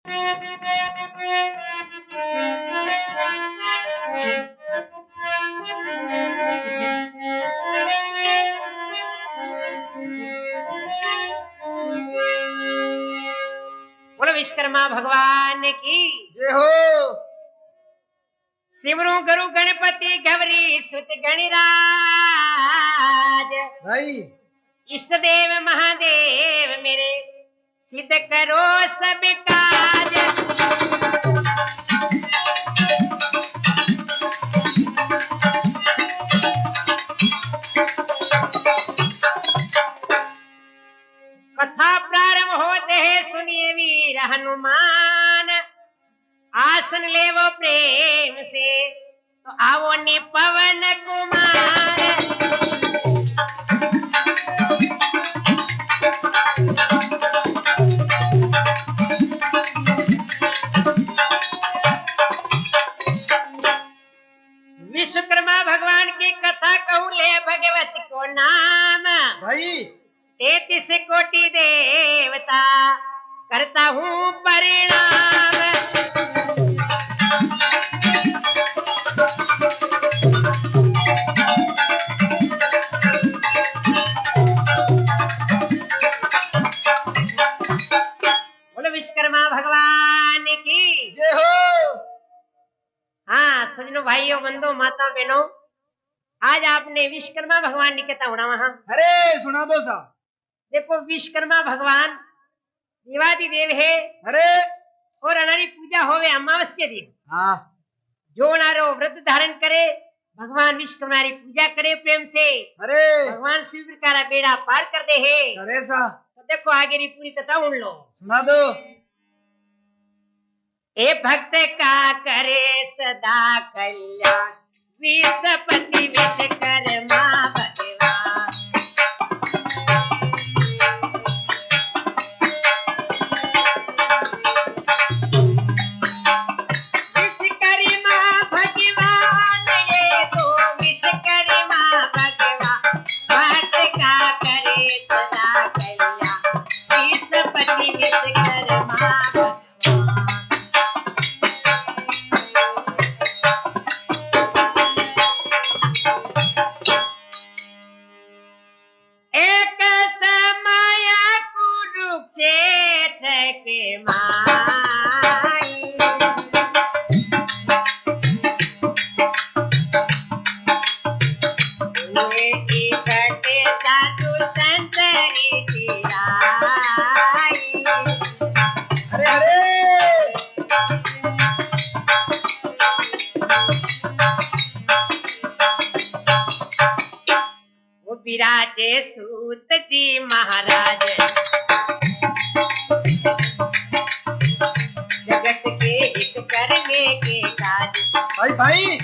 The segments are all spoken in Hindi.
बोलो विश्वकर्मा भगवान की जय हो। सिमरू गुरु गणपति गौरी सुत गणराज भाई इष्ट देव महादेव मेरे सिद्ध करो सब काज। कथा प्रारंभ होते है सुनिए वीर हनुमान, आसन लेवो प्रेम से तो आवो नि पवन कुमार। विश्वकर्मा भगवान की कथा कहूँ ले भगवत को नाम, भाई 33 कोटि देवता करता हूँ परिणाम। बोलो विश्वकर्मा भगवान की जय हो। हाँ सजनों भाइयों बंधुओं माता बहनों, आज आपने विश्वकर्मा भगवान की कथा होना वहां। अरे सुना दो सा। देखो विश्वकर्मा भगवान देवादि देव है। अरे और अनारी पूजा होवे अमावस के दिन। हाँ जो नारो व्रत धारण करे भगवान विश्वकर्मा की पूजा करे प्रेम से, अरे भगवान शिव का बेड़ा पार कर दे है। अरे सा तो देखो आगे की पूरी कथा सुन लो। सुना दो। ए भक्त का करे सदा कल्याण विश्वपति विश्वकर्मा भगवान। विश्वकर्मा भगवान ये तो विश्वकर्मा भगवान, भक्त का करे सदा कल्याण विश्वपति विश्वकर्मा भगवान। एक समय कुरुक्षेत्र के माई, हुए इकट्ठे साधु संत ऋषि आई। अरे अरे वो विराजे सूत जी महाराज, जगत के हित करने के काज। भाई भाई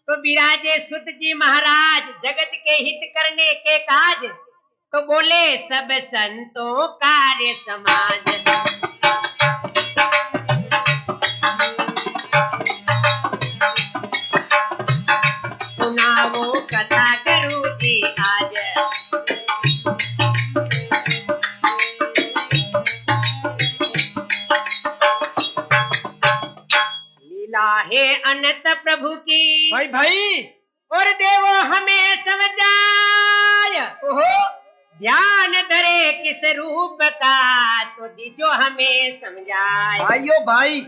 तो विराजे सुत जी महाराज जगत के हित करने के काज, तो बोले सब संतों कार्य समाज। सुनावो कथा गुरु जी आज, लीला है अनंत प्रभु की भाई भाई और देवो हमें समझाय। ओहो ध्यान धरे किस रूप का तो दीजो हमें समझाए। भाइयों भाई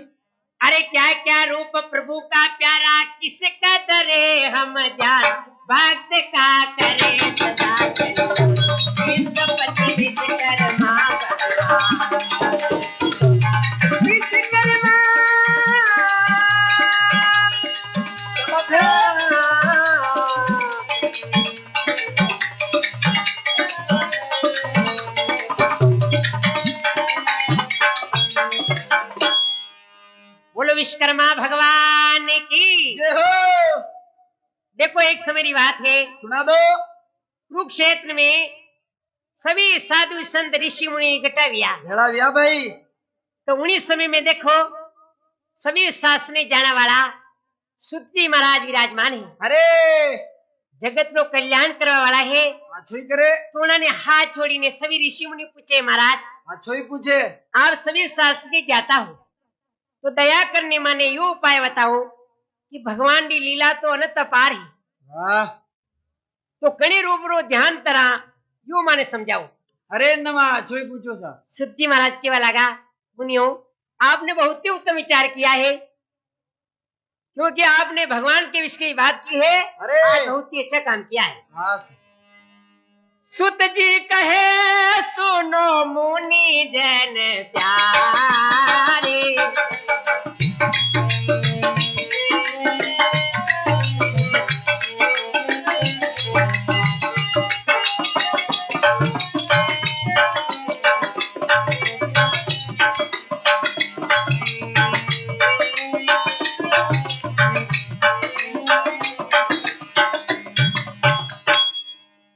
अरे क्या क्या रूप प्रभु का प्यारा किसका धरे हम ध्यान, भक्त का करे सदा कल्याण विश्वपति विश्वकर्मा भगवान। विश्वकर्मा बोलो विश्वकर्मा भगवान की जय हो। देखो एक समय की बात है, सुना दो। कुरुक्षेत्र में सभी साधु संत ऋषि मुनि इकट्ठा हुआ। भेड़ा व्या भाई तो उन्हीं समय में देखो सभी शास्त्र ने जाना वाला सुत जी महाराज विराजमान है। अरे जगत नो कल्याण करवा वाला है। अच्छो ही करे। तो उन्होंने हाथ छोड़ीने सभी ऋषि मुनि पूछे, महाराज अच्छो ही पूछे। आप सभी शास्त्र के ज्ञाता हो, तो दया करने माने यो उपाय बताओ कि भगवान की लीला तो अनंत अपार है, वाह। तो कणे रूबरू ध्यान तरा यो माने समझाओ। अरे नमा अच्छो ही पूछो सा। सुत जी महाराज केवा लगा, मुनियों आपने बहुत ही उत्तम विचार किया है, क्योंकि आपने भगवान के विषय की बात की है। अरे आज बहुत ही अच्छा काम किया है। हाँ। सुत जी कहे सुनो मुनि जन प्यारे,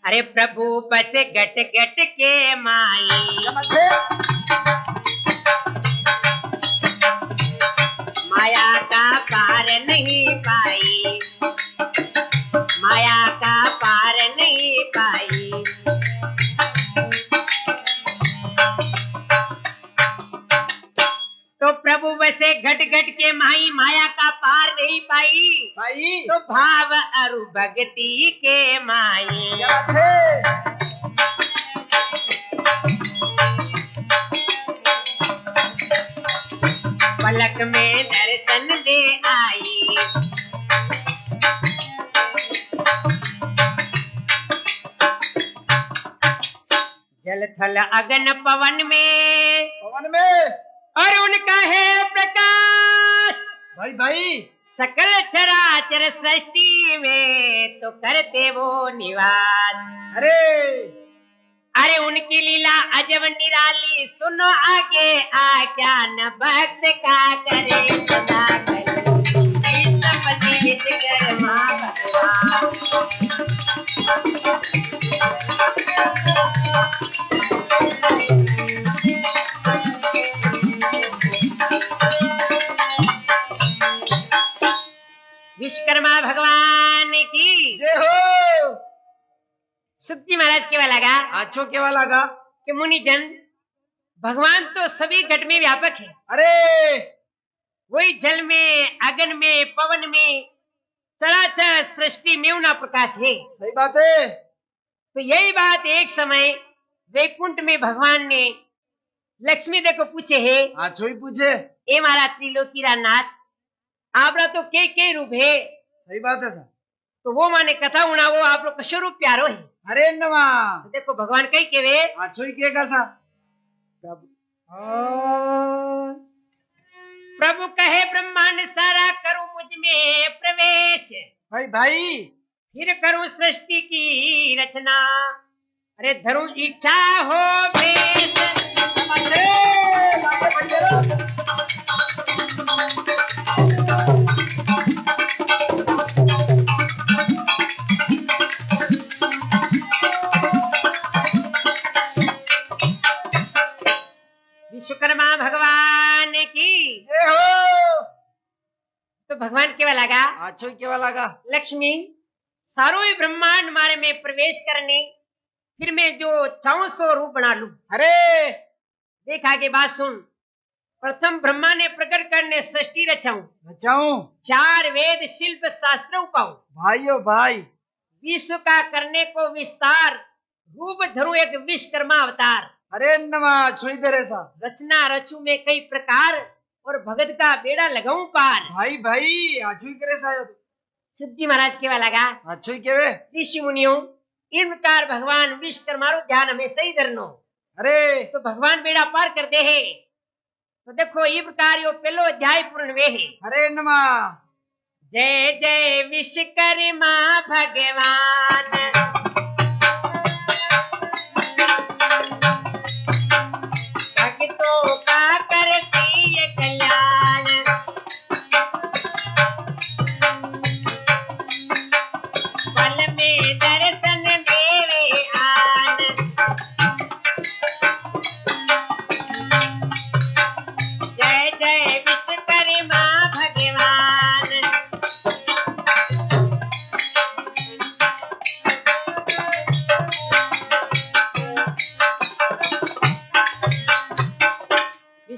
अरे प्रभु बस गट गट के माई, माया का पार नहीं पाई, माया का पार नहीं पाई। तो प्रभु बसे घट घट के माई, माया का पार नहीं पाई, भाई तो भाव अरु भक्ति के माई। क्या बात है। पलक में दर्शन दे आई, जल थल अगन पवन में, पवन में और उनका है प्रकाश भाई भाई सकल चराचर सृष्टि में, तो करते वो निवास। अरे अरे उनकी लीला अजब निराली, सुनो आगे आ क्या न भक्त का करे सदा करे, सपति विष कर मां भगवान। विश्वकर्मा भगवान की जय हो। सुखजी महाराज केवा लगा अच्छो केवा लगा। कि मुनिजन भगवान तो सभी घट में व्यापक है, अरे वही जल में, अगन में, पवन में, चराचर सृष्टि में उना प्रकाश है। सही बात है। तो यही बात एक समय वैकुंठ में भगवान ने लक्ष्मी देव को पूछे है, अच्छो ही पूछे। ए महाराज त्रिलोकी रा नाथ, आपरा तो के रूप है। सही बात है सर। तो वो माने कथा उड़ावो, आप लोग कशो रूप प्यारो है। अरे नमा तो देखो भगवान कई केवे, अच्छो ही केगा सा। प्रभु कहे ब्रह्मांड सारा करूं मुझ में प्रवेश, भाई भाई फिर करूं सृष्टि की रचना, अरे धरूं इच्छा हो भेष। विश्वकर्मा भगवान की जय हो। तो भगवान केवा लगा, अच्छो ही केवा लगा। लक्ष्मी सारो ही ब्रह्मांड मारे में प्रवेश करने, फिर मैं जो चाहूं सो रूप बना लूं। अरे देख आगे बात सुन। प्रथम ब्रह्मा ने प्रकट करने सृष्टि रचाऊं, बचाऊं 4 वेद शिल्प शास्त्र उपाऊं, भाइयों भाई। विश्व का करने को विस्तार, रूप धरूं एक विश्वकर्मा अवतार। अरे नमा छोई दे रे सा। रचना रचू में कई प्रकार, और भगत का बेड़ा लगाऊं पार। भाई भाई अच्छो ही करे सा। सिद्धि महाराज केवा लगा, अच्छो ही केवे। ऋषि मुनियों इन प्रकार भगवान विश्वकर्मा रो ध्यान हमेशा ही धरनो। अरे तो भगवान बेड़ा पार कर दे है। तो देखो ये प्रकार यो पहलो अध्याय पूर्ण वे है। अरे नमा जय जय विश्वकर्मा भगवान, भक्तों का करती ये कल्याण, पल में दर्शन देवे आन। जय जय विश्वकर्मा भगवान।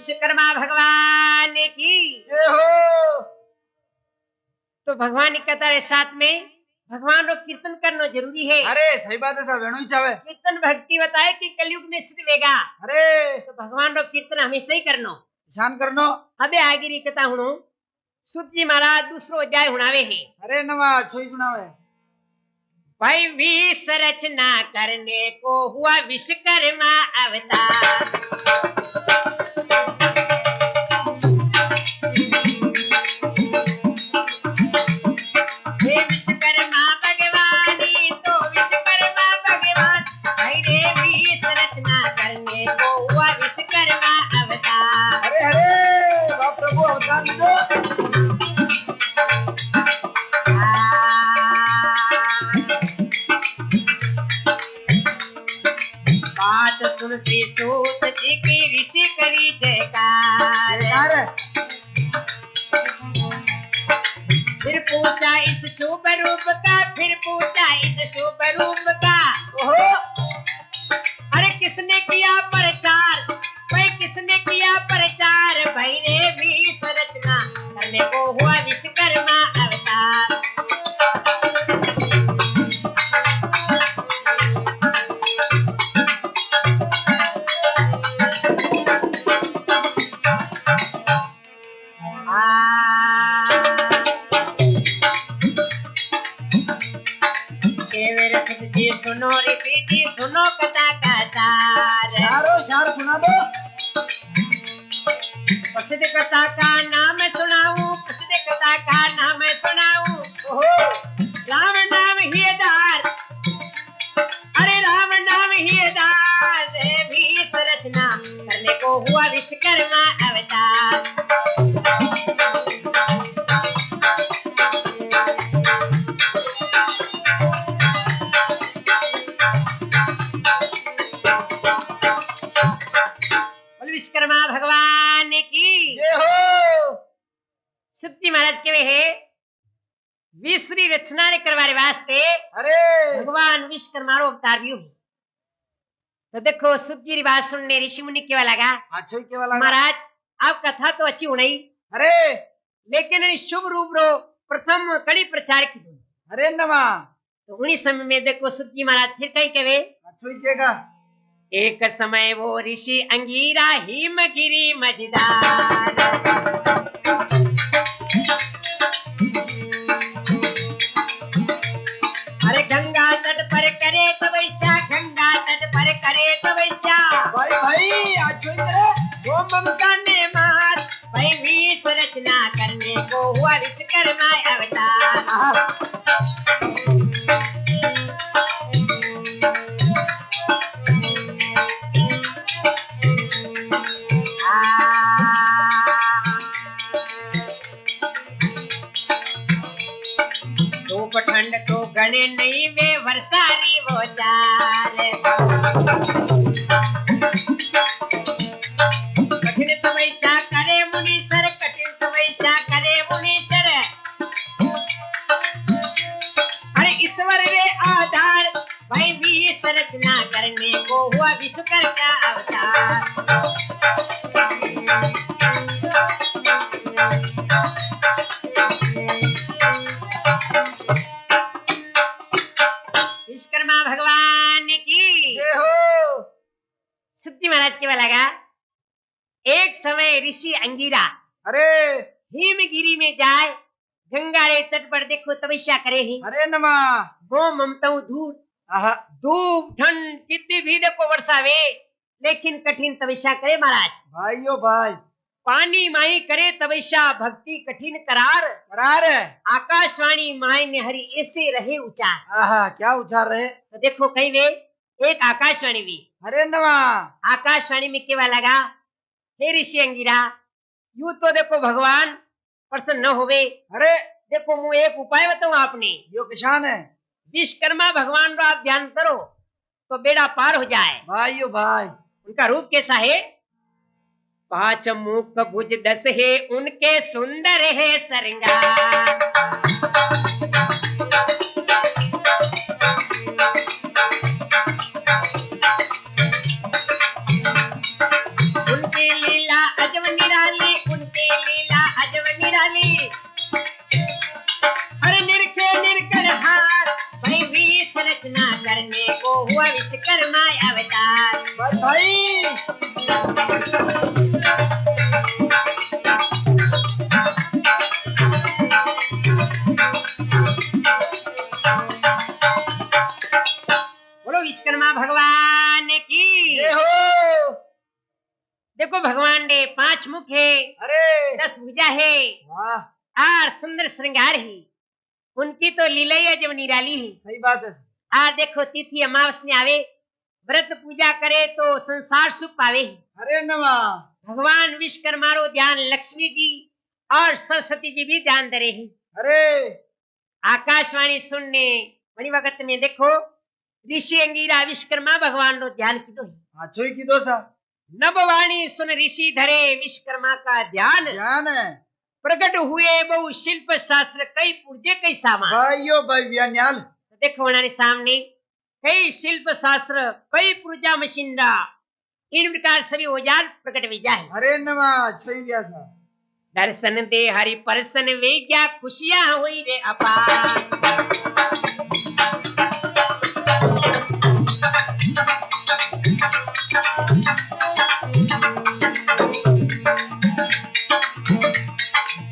विश्वकर्मा भगवान की। जय हो। तो भगवान ने कहता है साथ में भगवान रो कीर्तन करना जरूरी है। अरे सही बात है, सब वेणु ही चावे। कीर्तन भक्ति बताए कि कलयुग में सिद्ध वेगा, अरे तो भगवान रो कीर्तन हमेशा ही करनो। ध्यान करनो। अबे आगे री कथा हुनो। सुत जी महाराज दूसरो अध्याय हुनावे है। अरे नमा छोई सुनावे। भाई विश्व रचना करने को हुआ विश्वकर्मा अवतार। हे विश्वकर्मा भगवान, तो विश्वकर्मा भगवान भाई रे विश्व रचना करने को हुआ विश्वकर्मा अवतार। अरे अरे वाह प्रभु अवतार लीधो। बात सुन श्री सूत जी की ऋषि करी जयकार। अरे फिर पूछा इस शुभ रूप का, फिर पूछा इस शुभ रूप का। ओहो अरे किसने किया प्रचार, भाई किसने किया प्रचार। भाई रे विश्व रचना करने को हुआ विश्वकर्मा अवतार। जी सुनो ऋषि जी सुनो कथा का सार। शारो शार सुना दो। प्रसिद्ध कथा का नाम सुनाऊं, प्रसिद्ध कथा का नाम सुनाऊं। ओहो राम नाम ही आधार, अरे राम नाम ही आधार। विश्व रचना करने को हुआ विश्वकर्मा अवतार। विश्वकर्मा भगवान की जय हो। सुत्ती महाराज के वे है विश्व री रचना ने करवाने वास्ते अरे भगवान विश्वकर्मा रो अवतार भी हुई। तो देखो सुत जी री बात सुनने ऋषि मुनि केवा लगा, अच्छो ही केवल लगा। महाराज आप कथा तो अच्छी होनी, अरे लेकिन इस शुभ रूप रो प्रथम कड़ी प्रचार की दूं। अरे नमा तो उन्हीं समय में देखो सुत जी महाराज फिर कहीं कहे अच्छो ही केगा। एक समय वो ऋषि अंगीरा हिमगिरी मझदार। अरे गंगा तट पर करे तपस्या, गंगा तट पर करे तपस्या। भाई भाई अच्छो ही करे। वो ममता ने मार, भाई विश्व रचना करने को हुआ विश्वकर्मा अवतार। आहा धूप ठंड तो गणे नहीं वे वर्षारी वो चार। कठिन तपस्या करे मुनीश्वर, कठिन तपस्या करे मुनीश्वर। अरे ईश्वर रे आधार, भाई विश्व रचना करने को हुआ विश्वकर्मा अवतार। विश्वकर्मा भगवान की जय हो। सुत्ती महाराज के लगा एक समय ऋषि अंगीरा अरे हिमगिरी में जाए, गंगा रे तट पर देखो तपस्या करे ही। अरे नमा वो ममताऊ धूप आहा धूप ठंड कितनी भी देखो वर्षावे, लेकिन कठिन तपस्या करे महाराज। भाइयों भाई पानी माई करे तपस्या, भक्ति कठिन करार। करार है। आकाशवाणी माई ने हरि ऐसे रहे उचार। आहा क्या उछाल रहे। तो देखो कहीं वे एक आकाशवाणी भी, अरे नमा आकाशवाणी में केवा लगा, हे ऋषि अंगीरा यूं तो देखो भगवान प्रसन्न न होवे। अरे देखो मैं एक उपाय बताऊं आपने, यो किसान है। विश्वकर्मा भगवान रो आप ध्यान करो तो बेड़ा पार हो जाए। भाइयों भाई उनका रूप कैसा है, 5 मुख भुज 10 है उनके सुंदर है श्रृंगार। उनकी लीला अजब को हुआ विश्वकर्मा अवतार। भाई बोलो विश्वकर्मा भगवान की। ये हो। देखो भगवान ने 5 मुख है, अरे 10 भुजा है वाह और सुंदर श्रृंगार है। उनकी तो लीला ही जब निराली है। सही बात है। और देखो तिथि अमावस में आवे, व्रत पूजा करे तो संसार सुख पावे। अरे नवा भगवान विश्वकर्मा रो ध्यान लक्ष्मी जी और सरस्वती जी भी ध्यान दे रहे हैं। अरे आकाशवाणी सुनने बड़ी वक्त में देखो ऋषि अंगीरा विश्वकर्मा भगवान रो ध्यान की दो अच्छो ही की दोसा नभवाणी सुन ऋषि धरे विश्वकर्मा का ध्यान। ध्यान है प्रकट हुए बहु शिल्प शास्त्र कई पुर्जे कई सामान। भाइयों भाई व्यान्याल तो देखो हमारे सामने कई शिल्प शास्त्र कई पुर्जा मशीनरा इन प्रकार सभी औजार प्रकट विजा है। अरे नवा अच्छो ही गया था। दर्शन दे हरि परसन वे क्या खुशियां हुई रे अपार।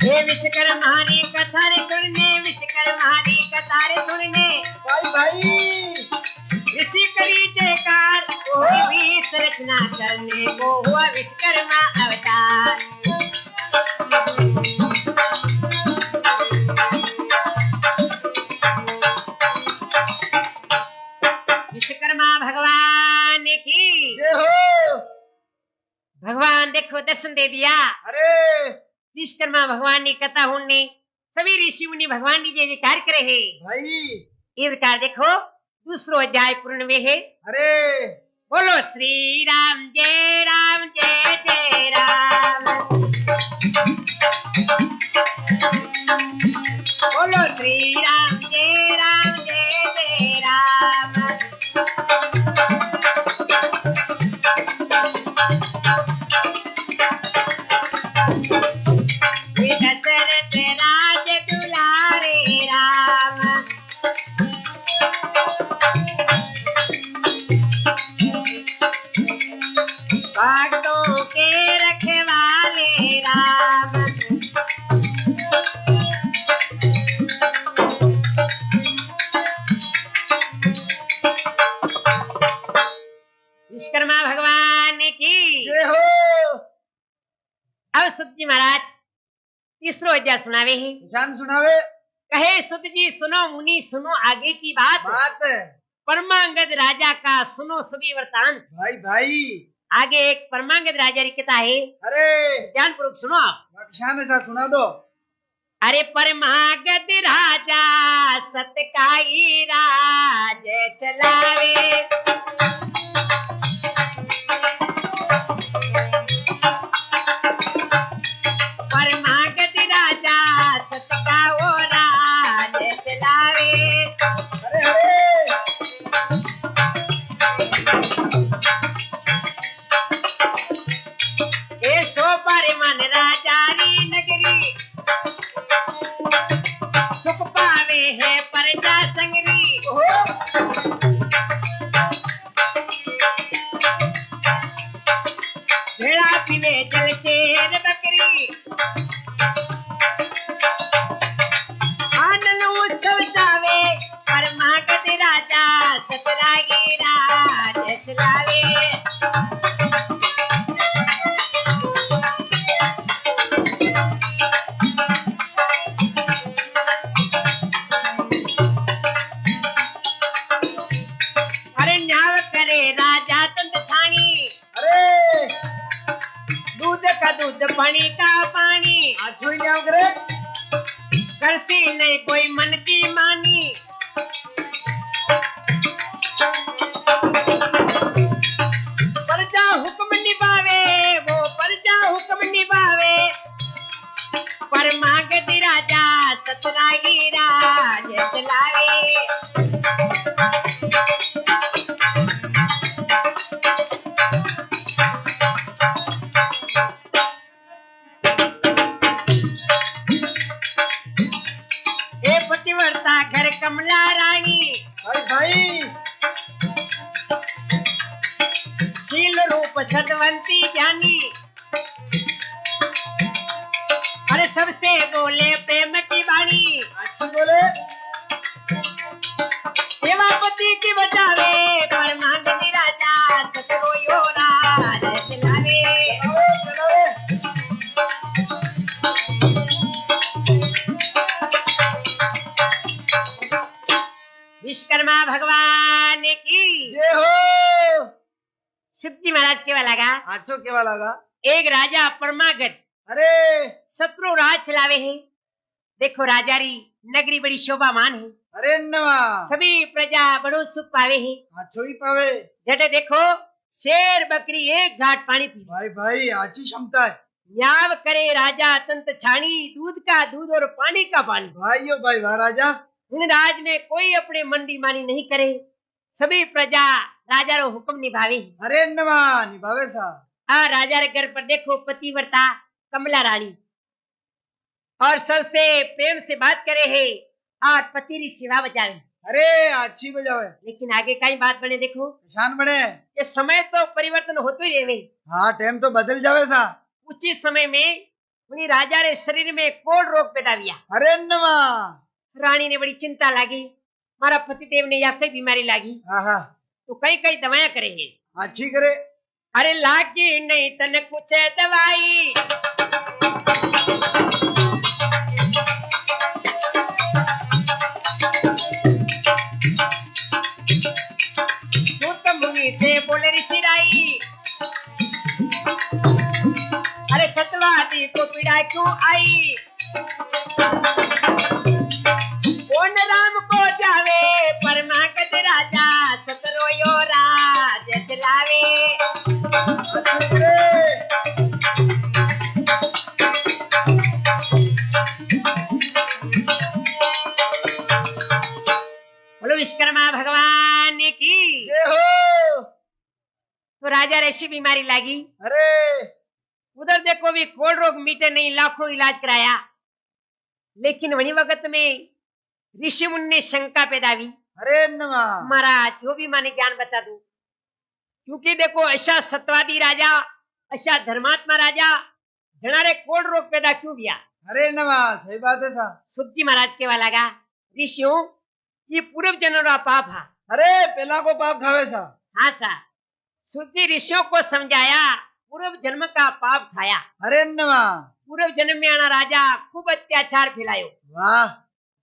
हे विश्वकर्मा री कथा रे सुनने, विश्वकर्मा री कथा रे सुनने। भाई ऋषि करी जयकार कोई भी संरचना करने को हुआ विश्वकर्मा अवतार। विश्वकर्मा भगवान की जय हो। भगवान देखो दर्शन दे दिया। अरे विश्वकर्मा भगवान की कथा होने सभी ऋषि मुनि भगवान की जय जयकार करे है। भाई ये प्रकार देखो दूसरो अध्याय पूर्ण में है। अरे बोलो श्री राम जय जय राम। बोलो श्री राम जय राम। ये दशरथ राज दुलारे राम। भक्तों के रखवाले राम। विश्वकर्मा भगवान की जय हो। अब सुत जी महाराज तीसरो अध्याय सुनावे है। निशान सुनावे। कहे सुत जी सुनो मुनि सुनो आगे की बात। बात है परमांगद राजा का सुनो सभी वृतांत। भाई आगे एक परमांगद राजा की कथा है। अरे ध्यान पूर्वक सुनो आप। निशान ऐसा सुना दो। अरे परमागत राजा सतकाई राज चलावे। परमागत राजा सतकाओ राज चलावे। अरे अरे ऐसो पर मन राजारी नगरी सुख पावे है प्रजा संगरी। भेड़ा पीवे जल शेर बकरी। आनंद उत्सव चावे परमागत राजा सतरागी राज चलावे। अरे न्याय करे राजा तंत छाणी। अरे दूध का दूध पानी का पानी। अच्छो ही क्या करे। करती नहीं कोई मन की मानी। प्रजा हुक्म निभावे वो प्रजा हुक्म निभावे। परमागत राजा सतरागी राज चलावे। हे सतवंती ज्ञानी अरे सबसे बोले प्रेम की वाणी अच्छी बोले सेवापति की बचावे परमानंदी राजा सतरो यो राज चलावे चलावे विश्वकर्मा भगवान की जय हो सिद्धि महाराज केवा लगा आछो केवा लगा एक राजा परमागत अरे सतरो राज चलावे है देखो राजा री नगरी बड़ी शोभामान है अरे नवा सभी प्रजा बड़ो सुख पावे है आछो ही पावे जटे देखो शेर बकरी एक घाट पानी पी भाई भाई आची क्षमता है न्याव करे राजा तंत छानी दूध का दूध और पानी का पानी भाइयों भाई वाह राजा इन राज में कोई अपने मंडी मानी नहीं करे सभी प्रजा राजा रो हुक्म निभावे अरे नवा निभावे सा राजा रे घर पर देखो पतिव्रता कमला रानी और सबसे प्रेम से बात करे है और पति री सेवा बजावे अरे अच्छी बजावे लेकिन आगे कई बात बने देखो शान बने ये समय तो परिवर्तन होते ही रहे हाँ टाइम तो बदल जावे सा उचित समय में उन्हीं राजा रे शरीर में कोढ़ रोग पैदा हुआ अरे नवा रानी ने बड़ी चिंता लगी हमारा पतिदेव ने या कई बीमारी लगी हाँ तो कई कई दवाएं करे है अच्छी करे अरे लागी नहीं तन कुछ दवाई मुनि से बोले ऋषिराई अरे सतवादी को पीड़ा क्यों आई कौन राम को जावे परमागत राजा सतरो यो राज चलावे बोलो विश्वकर्मा भगवान की जय हो तो राजा ऋषि बीमारी लगी अरे उधर देखो भी कोढ़ रोग मीटे नहीं लाखों इलाज कराया लेकिन वही वक्त में ऋषि मुनि ने शंका पैदा हुई अरे नवा महाराज जो भी माने ज्ञान बता दो क्योंकि देखो ऐसा सत्यवादी राजा ऐसा धर्मात्मा राजा जनारे कोढ़ रोग पैदा क्यों किया अरे नवा सही बात है सा सुद्धी महाराज के वाला लगा ऋषियों ये पूर्व जन्म का पाप है अरे पहला को पाप खावे सा हाँ सा सुद्धी ऋषियों को समझाया पूर्व जन्म का पाप खाया अरे नवा पूर्व जन्म में आना राजा खूब अत्याचार फैलायो वाह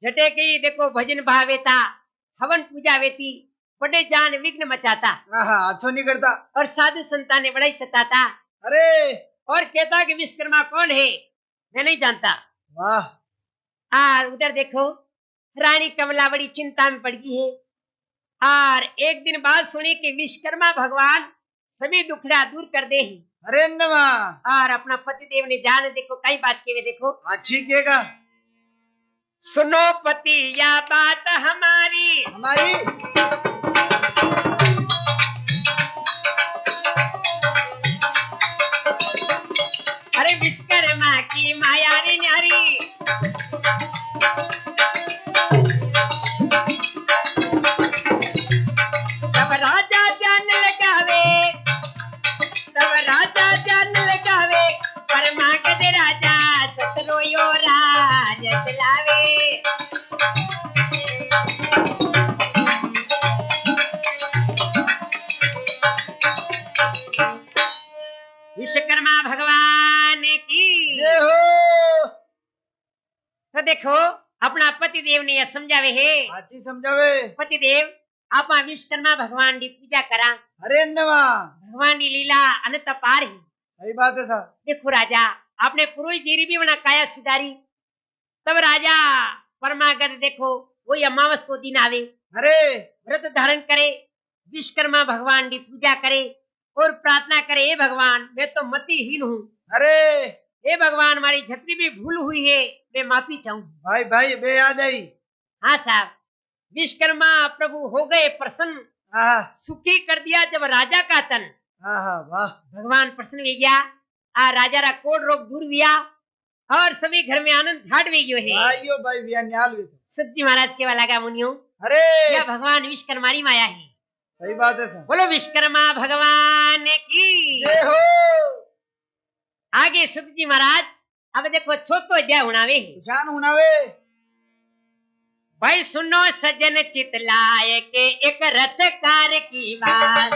जटे की देखो भजन भावेता हवन पूजा वेती बड़े जान विघ्न मचाता अच्छो नहीं करता और साधु संतान ने बड़ा ही सताता अरे और कहता कि विश्वकर्मा कौन है मैं नहीं जानता वाह उधर देखो रानी कमला बड़ी चिंता में पड़ गई है और एक दिन बाद सुनी कि विश्वकर्मा भगवान सभी दुखड़ा दूर कर दे ही अरे नवा और अपना पतिदेव ने जान देखो कई बात के देखो अच्छी केगा सुनो पति या बात हमारी हमारी अरे विश्वकर्मा की माया रे न्यारी तब राजा जान लगावे परमागत राजा सतरो यो राज चलावे विश्वकर्मा भगवान की जय हो तो देखो अपना पतिदेव ने यह समझावे है अच्छी समझावे पतिदेव आप विश्वकर्मा भगवान की पूजा करा अरे नवा भगवान की लीला अनंत अपार है सही बात है सा देखो राजा आपने पुरोहित जीरी भी बना काया सुधारी तब राजा परमागत देखो वही अमावस को दिन आवे अरे व्रत धारण करे विश्वकर्मा भगवान की पूजा करे और प्रार्थना करे हे भगवान मैं तो मतिहीन हूँ अरे हे भगवान हमारी छतरी भी भूल हुई है मैं माफी चाहूँ भाई भाई बे याद आई हाँ साहब विश्वकर्मा प्रभु हो गए प्रसन्न सुखी कर दिया जब राजा का तन वाह भगवान प्रसन्न हो गया राजा रा कोढ़ रोग दूर हुआ और सभी घर में आनंद ठाट भी गयो है भाइयों भाई बिया न्याल हुए सब्जी महाराज के वाला का मुनियो अरे यह भगवान विश्वकर्मा माया है सही बात है सर। बोलो विश्वकर्मा भगवान की जय हो। आगे सुत जी महाराज अब देखो छोटो अध्याय हुणावे जान हुनावे। भाई सुनो सजन चितलाए के एक रथ कार की बात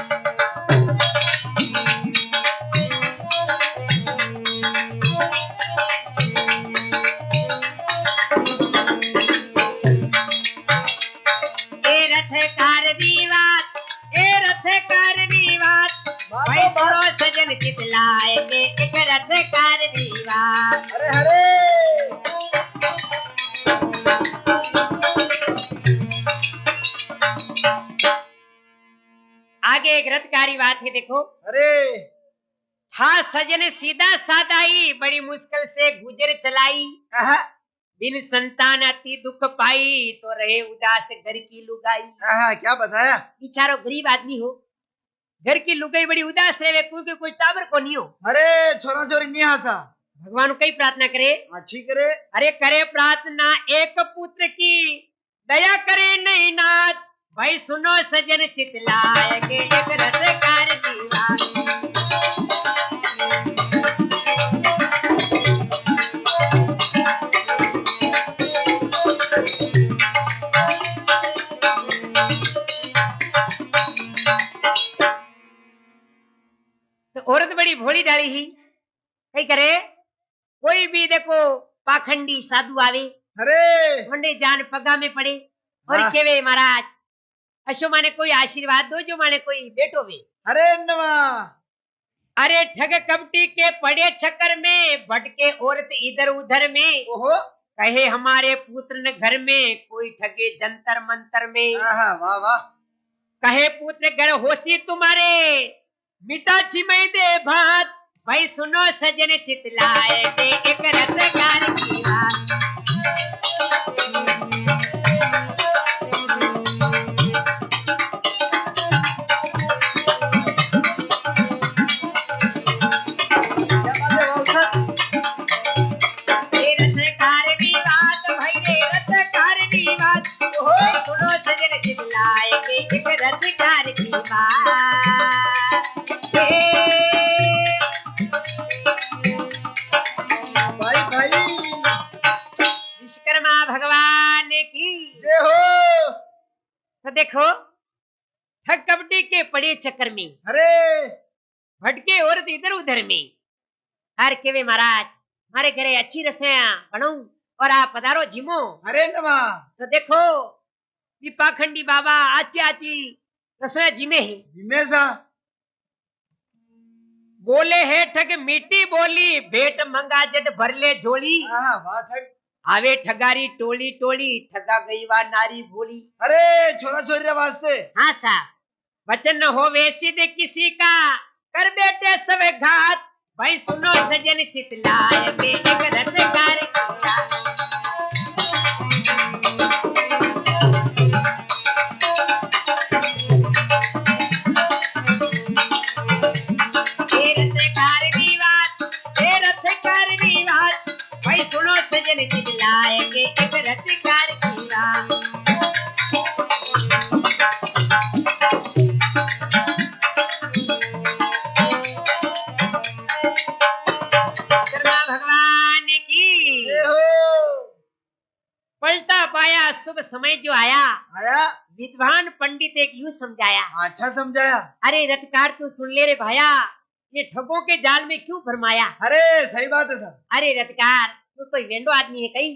भाई सुनो सजन चितलाए के एक रथ कार दीवार। अरे हरे आगे एक रथकारी बात है देखो। अरे हाँ सजन सीधा साधाई बड़ी मुश्किल से गुजर चलाई आहा बिन संतान अति दुख पाई तो रहे उदास घर की लुगाई। आहा क्या बताया। बेचारो गरीब आदमी हो घर की लुगाई बड़ी उदास रहे क्योंकि कोई टावर को नहीं हो। अरे छोरा छोरी नहीं हंसा। भगवान को कई प्रार्थना करे अच्छी करे। अरे करे प्रार्थना एक पुत्र की दया करे नहीं नाथ भाई सुनो सजन चितलाए के एक रथ कार दीवार। तो औरत बड़ी भोली डाली ही कई करे कोई भी देखो पाखंडी साधु आवे अरे मंडे जान पगा में पड़े और वाह। केवे महाराज अशो माने कोई आशीर्वाद दो जो माने कोई बेटो वे। अरे नवा अरे ठग कपटी के पड़े चक्कर में भटके औरत इधर उधर में ओहो कहे हमारे पुत्र ने घर में कोई ठगे जंतर मंतर में। आहा वाह वाह। कहे पुत्र घर होशी तुम्हारे मिटा छिमई दे भात भाई सुनो सजन चितलाए के एक रथ कार की बात। क्या बात है बाबू सर। ये रथ कार की बात भाई ये रथ कार की बात भाई सुनो सजन चितलाए के एक रथ कार की बात। भाई भाई विश्वकर्मा भगवान की जय हो। तो देखो ठग कबड्डी के पड़े चक्कर में अरे भटके औरत इधर उधर में हर केवे महाराज हमारे घरे अच्छी रसोइयां बनाऊं और आप पधारो जिमो। अरे नवा तो देखो ये पाखंडी बाबा आची आची रसोइया जिमे है जिम्मेसा बोले है ठग मीठी बोली भेंट मंगा जट भर ले झोली आहा वाह ठग। आवे ठगारी टोली टोली ठगा गई वा नारी भोली। अरे छोरा छोरी रे वास्ते हाँ सा वचन न हो वे सीधे किसी का कर बेटे सब घात भाई सुनो सजन चितलाए के एक रथ कार की बात। ये रथ कार की बात ये रथ कार की बात भाई सुनो सजन चितलाए के एक रथ कार की बात। विश्वकर्मा भगवान की जय हो। पलटा पाया शुभ समय जो आया आया विद्वान पंडित एक यूं समझाया अच्छा समझाया। अरे रथकार तू सुन ले रे भाया ये ठगों के जाल में क्यों फरमाया। अरे सही बात है सर। अरे रथकार तू कोई वेंडो आदमी है कई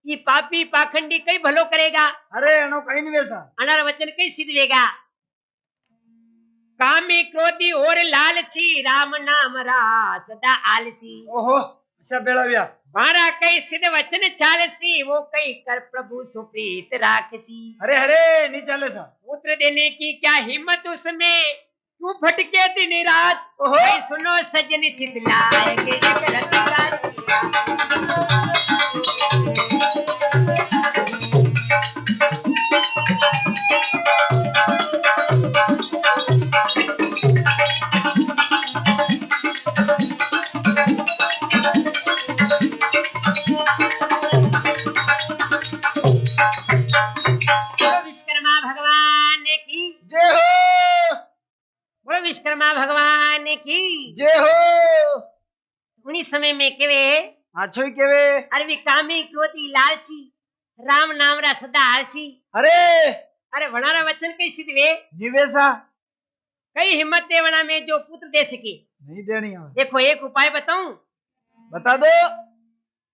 ये पापी पाखंडी कई भलो करेगा अरे अनो कहीं नहीं वैसा। अनार वचन कई सिद्ध लेगा। कामी क्रोधी और लालची राम नाम रा सदा आलसी ओहो अच्छा बेड़ा बिया। मारा कई सिद्ध वचन चालसी वो कई कर प्रभु सुप्रीत राखसी। अरे अरे नहीं चले सर। पुत्र देने की क्या हिम्मत उसमें क्यों भटके दिन रात ओहो भाई सुनो सजन चितलाए के एक रथ कार की बात। विश्वकर्मा भगवान की जय हो। विश्वकर्मा भगवान की। जय हो। उन्हीं समय में केवे अच्छो ही केवे। अरे वी कामी क्रोधी लालची राम नाम रा सदा आलसी। अरे अरे वणारा वचन कई सिद्ध वे निवेशा कई हिम्मत दे वणा में जो पुत्र दे सके। नहीं देनी है। देखो एक उपाय बताऊं। बता दो।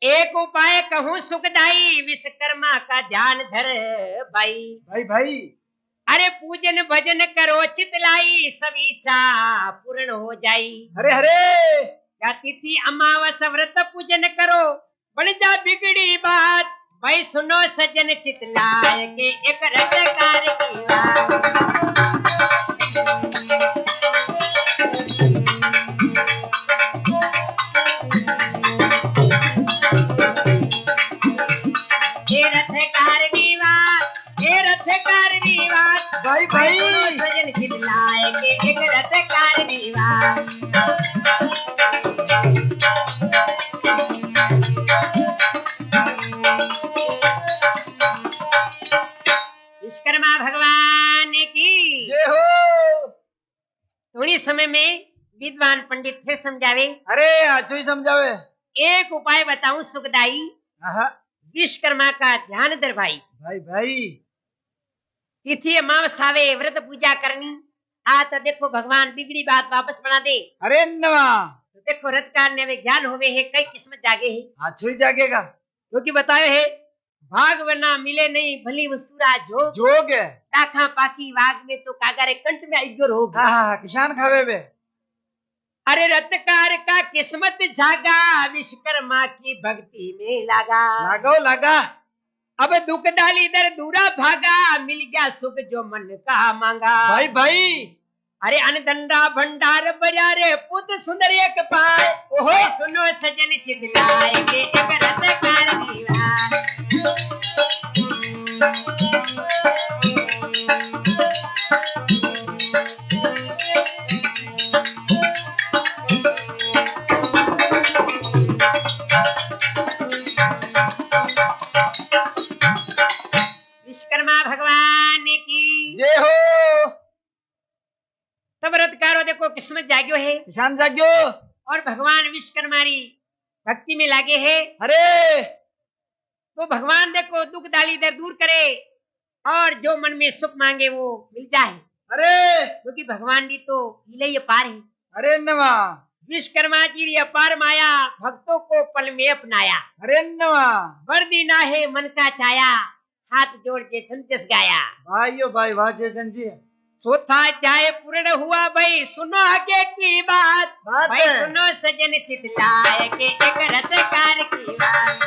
एक उपाय कहूं सुखदाई विश्वकर्मा का ध्यान धर भाई। भाई भाई अरे पूजन भजन करो चितलाई सब इच्छा पूर्ण हो जाई। अरे हरे या तिथि अमावस व्रत पूजन करो बन जा बिगड़ी बात। भाई सुनो सजन चितलाए के एक रटकार की बात। हे रथकार की बात, हे रथकार की बात। भाई भाई सुनो भाई सजन चितलाए के एक रटकार की बात। विश्वकर्मा भगवान की। जय हो। थोड़ी समय में विद्वान पंडित फिर समझावे। अरे अच्छो ही समझावे। एक उपाय बताऊं सुखदाई आहा, विश्वकर्मा का ध्यान धर भाई। भाई भाई तिथि अमावस आवे व्रत पूजा करनी। आ तो देखो भगवान बिगड़ी बात वापस बना दे। अरे नवा तो देखो रथकार ने वे ज्ञान होवे है कई किस्मत जागे है। अच्छो ही जागेगा। क्योंकि बतायो है भाग वरना मिले नहीं भली वस्तुरा जो जोग है। टाखा पाकी वाग में तो कागारे कंठ में आइयो रोग। हाँ किसान खावे बे। अरे रत्नकार का किस्मत जागा विश्वकर्मा की भक्ति में लगा। लागो लगा। अब दुख डाली दर दूरा भागा मिल गया सुख जो मन का मांगा। भाई भाई अरे अनदंडा भंडार बजारे पुत्र सुंदर एक पाए। ओहो सुनो सजन चितलाए के एक रत्नकार की बात। विश्वकर्मा भगवान की। जय हो। तब रथकारो देखो किस्मत जाग्यो है किसान जाग्यो। और भगवान विश्वकर्मा री भक्ति में लागे है। अरे तो भगवान देखो दुख डाली दर दूर करे और जो मन में सुख मांगे वो मिल जाए। अरे क्योंकि भगवान जी तो हिले ही अपार है। अरे नवा विश्वकर्मा जी री अपार माया भक्तों को पल में अपनाया। अरे नवा बर दीना है मन का छाया हाथ जोड़ के संतस गाया। भाइयों भाई वाह जयचंद जी। चौथा अध्याय पूर्ण हुआ भाई सुनो आगे की बात। बात भाई है। सुनो सजन चितलाए के एक रथकार की बात।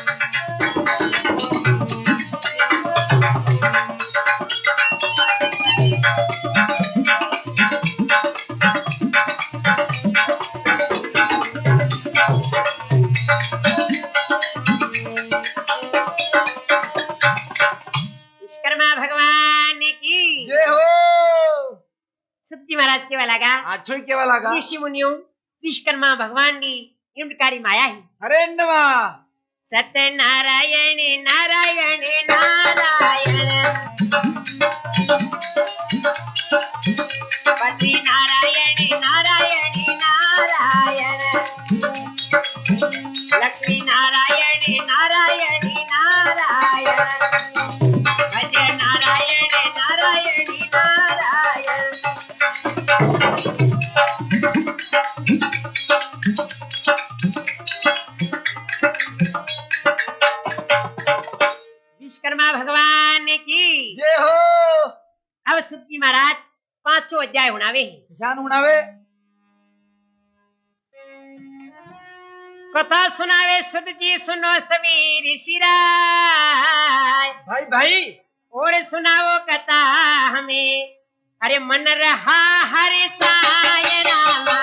विश्वकर्मा भगवान की। जय हो। सब्जी महाराज के वाला गा अच्छो ही केवा लगा। ऋषि मुनियों विश्वकर्मा भगवान की हिमकारी माया है। अरे नवा सत्य नारायण नारायण नारायण पति नारायण नारायण नारायण लक्ष्मी नारायण नारायण नारायण भज नारायण नारायण नारायण। विश्वकर्मा भगवान की। जय हो। अब सुखजी महाराज पांचों अध्याय उड़ावे हैं। किसान उड़ावे। कथा सुनावे सुध जी सुनो सभी ऋषिराय। भाई भाई और सुनाओ कथा हमें अरे मन रहा हरि साय रामा।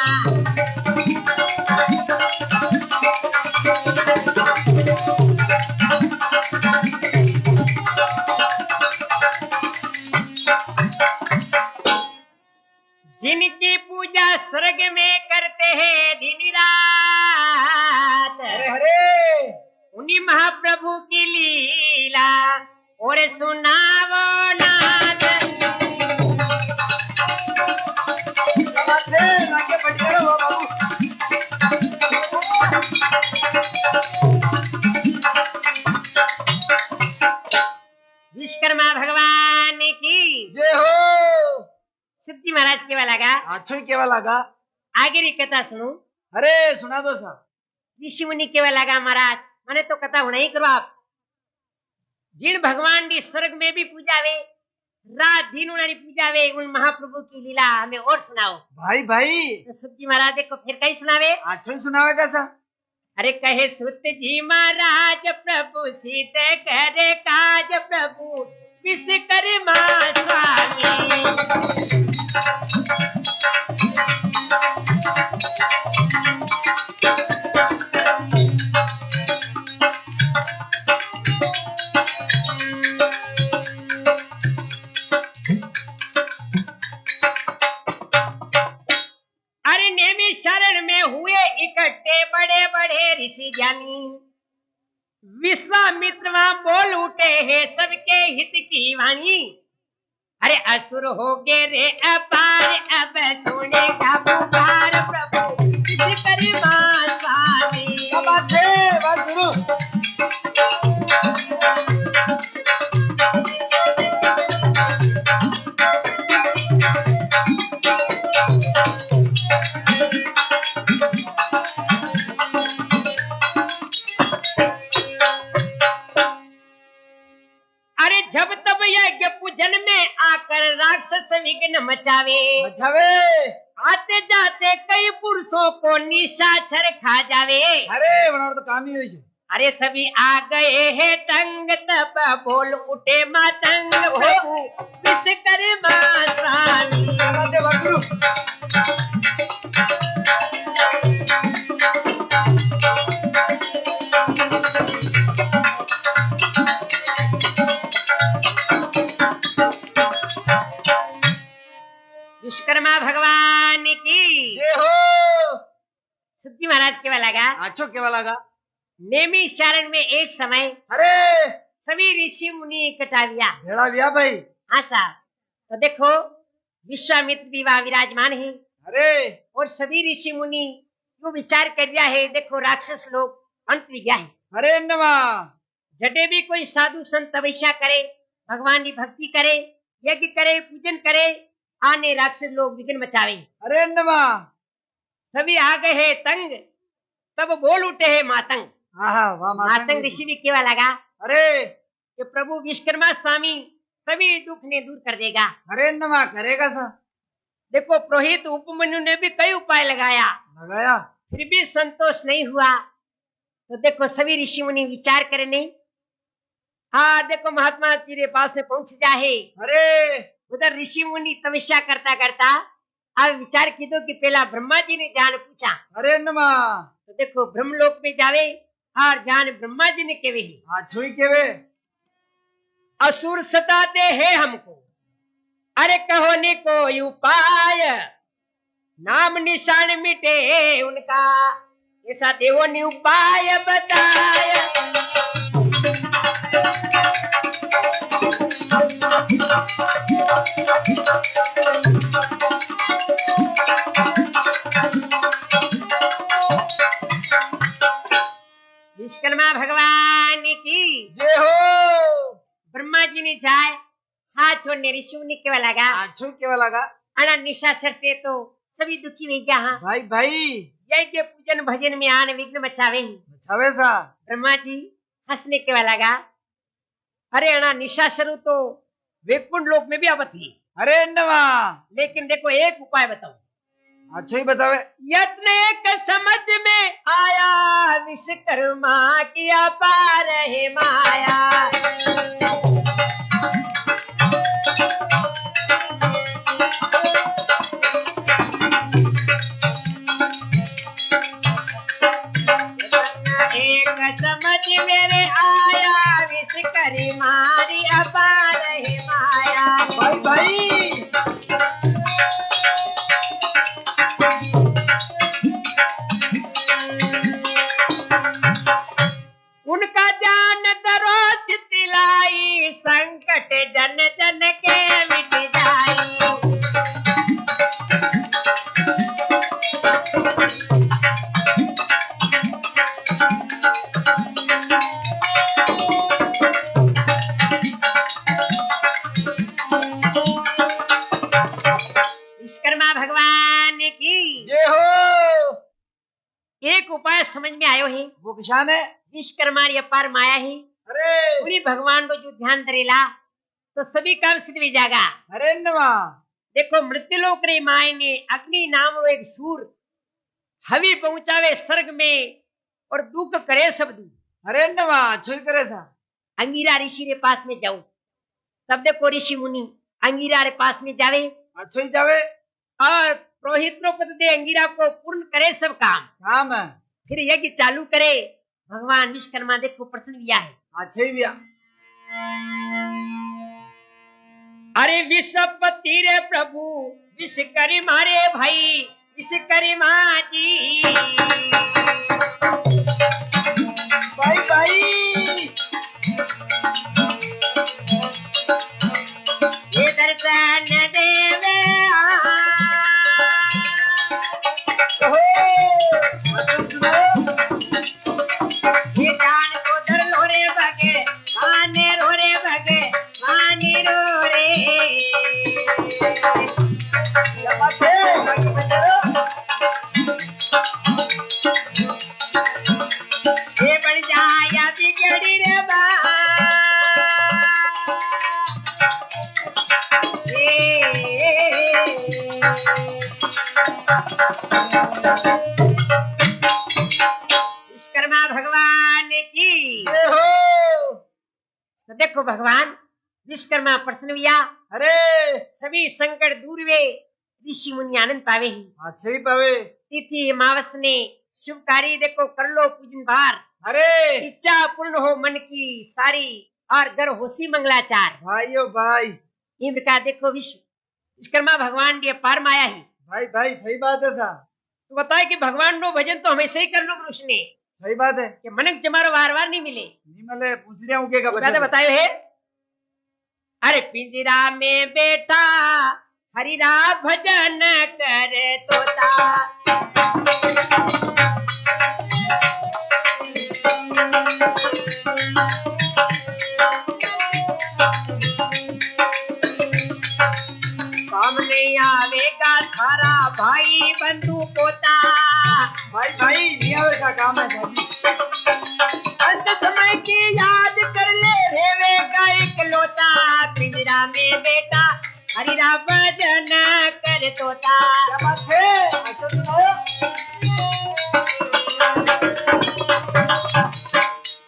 जिनकी पूजा स्वर्ग में करते हैं दिन रात। अरे हरे उन्हीं महाप्रभु की लीला और सुनावो नाथ। नमस्ते। अच्छो ही केवा लगा। आगे री कथा सुनो। अरे सुना दो सा। ऋषि मुनि केवा लगा महाराज मने तो कथा होना ही करो आप। जिन भगवान दी स्वर्ग में भी पूजावे रात दिन उन्हें पूजावे उन महाप्रभु की लीला हमें और सुनाओ। भाई भाई तो सब्जी महाराज को फिर कहीं सुनावे। अच्छो ही सुनावे कैसा। अरे कहे सुत जी महाराज प्रभु सीत करे काज प्रभु विश्वकर्मा स्वामी। अरे नेमी शरण में हुए इकट्ठे बड़े बड़े ऋषि ज्ञानी विश्वामित्र वहां बोल उठे हैं सबके हित की वाणी। अरे असुर हो गए रे अपार अब सुनेगा पुकार प्रभु विश्वकर्मा स्वामी। क्या बात है बात गुरु। अरे जब तब यज्ञ पूजन में आकर राक्षस विघ्न मचावे बचावे। आते जाते कई पुरुषों को निशाचर खा जावे। अरे बनाओ तो काम ही हुई है। अरे सभी आ गए हैं तंग तब बोल उठे मातंग प्रभु विश्वकर्मा स्वामी। क्या बात है बात गुरु। विश्वकर्मा भगवान की जय हो। सब्जी महाराज केवा लगा। अच्छो केवा लगा। नेमी शरण में एक समय अरे सभी ऋषि मुनि इकट्ठा लिया। भेड़ा बिया भाई। हाँ साहब तो देखो विश्वामित्र भी वहां विराजमान है अरे और सभी ऋषि मुनि यो विचार कर रहा है देखो राक्षस लोग अंत भी गया है। अरे नमा जडे भी कोई साधु संत तपस्या करे भगवान की भक्ति करे यज्ञ करे पूजन करे आने राक्षस लोग विघ्न मचावे। अरे नमा सभी आ गए हैं तंग तब बोल उठे हैं मातंग। हाँ वाह मातंग ऋषि भी केवा लगा अरे कि प्रभु विश्वकर्मा स्वामी सभी दुख ने दूर कर देगा। अरे नमा करेगा सा। देखो पुरोहित उपमन्यु ने भी कई उपाय लगाया लगाया फिर भी संतोष नहीं हुआ। तो देखो सभी ऋषि मुनि विचार करे नहीं। हाँ देखो महात्मा तेरे पास में पहुंच जाए। अरे उधर ऋषि मुनि तपस्या करता करता अब विचार की दो कि पहला ब्रह्मा जी ने जान पूछा। अरे नमा तो देखो ब्रह्मलोक में जावे और जान ब्रह्मा जी ने केवे अच्छो ही केवे। असुर सताते हैं हमको अरे कहो ने कोई उपाय नाम निशान मिटे उनका ऐसा देवों ने उपाय बताया। विश्वकर्मा भगवान की जय हो। ब्रह्मा जी ने जाए हाथ छोड़ने ऋषि मुनि केवा लगा। अच्छो ही केवा लगा। अना निशाचर से तो सभी दुखी हो गया। हाँ भाई भाई यज्ञ पूजन भजन में आने विघ्न मचावे। बचावे सा। ब्रह्मा जी हंसने केवा लगा। अरे अना निशाचर तो वैकुंठ लोक में भी आवत ही। अरे नमा लेकिन देखो एक उपाय बताओ। अच्छो ही बतावे। यत्न एक समझ में आया विश्वकर्मा की अपार है माया। एक समझ मेरे आया विश्वकर्मा की अपार है माया। भाई भाई उनका ध्यान दरोज तिलाई संकट जन जन के एक उपाय समझ में आयो है। वो किसान है। विश्वकर्मा री अपार माया है। अरे पूरी भगवान रो जो ध्यान धरेला तो सभी काम सिद्ध हो जाएगा। अरे नवा देखो मृत्युलोक रे माय ने अग्नि नाम रो एक सूर हवि पहुंचावे स्वर्ग में और दुख करे सब दूर। अरे नवा अच्छो ही करे सा। अंगिरा ऋषि रे पास में जाओ तब देखो ऋषि मुनि अंगिरा रे पास में जावे अच्छो ही जावे। और पुरोहित रो पद दे अंगिरा को पूर्ण करे सब काम। काम है। फिर यज्ञ चालू करे। भगवान विश्वकर्मा देखो प्रसन्न हुआ है। अच्छे ही भैया। अरे विश्वपति रे प्रभु विश्वकर्मा रे भाई विश्वकर्मा जी। भाई भाई ये दर्शन देवे ये जान को धर लो रे भगे आने रो रे भगे आने रो रे। ये बढ़ जाया बिगड़ी रे बा विश्वकर्मा भगवान की। तो देखो भगवान विश्वकर्मा प्रसन्न हुआ। अरे सभी संकट दूर हुए। ऋषि मुनि आनंद पावे ही। अच्छे ही पावे। तिथि अमावस ने शुभ कार्य देखो कर लो पूजन भार। अरे इच्छा पूर्ण हो मन की सारी और घर होसी मंगलाचार। भाइयों भाई इंद्र का देखो विश्वकर्मा भगवान ये पार माया ही। भाई भाई सही बात है सा। तो बताए कि भगवान नो भजन तो हमेशा ही कर लो पुरुष ने सही बात है। कि मनक जमारो वार वार नहीं मिले। नहीं मिले पूछ लिया उनके का ज्यादा बतायो है। अरे पिंजरा में बैठा हरिरा भजन करे तोता। सामने आवेगा थारा भाई बंधु पोता। भाई भाई नहीं आवे का काम है भाई। अंत समय की याद कर ले रेवे का एक लोता। पिंजरा में बेटा हरिरा भजन कर तोता। क्या बात है। अच्छा सुनाओ।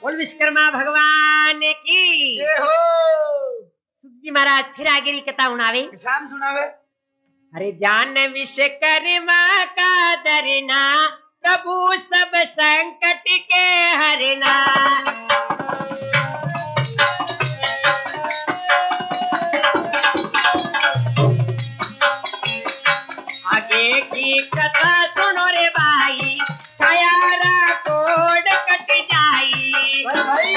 बोल विश्वकर्मा भगवान की। ये हो जी महाराज फिर आगे की कथा उड़ावे। किसान सुनावे। अरे जान विश्वकर्मा का दरना प्रभु सब संकट के हरना। आगे की कथा सुनो रे भाई कायारा कोड कट जाई। भाई भाई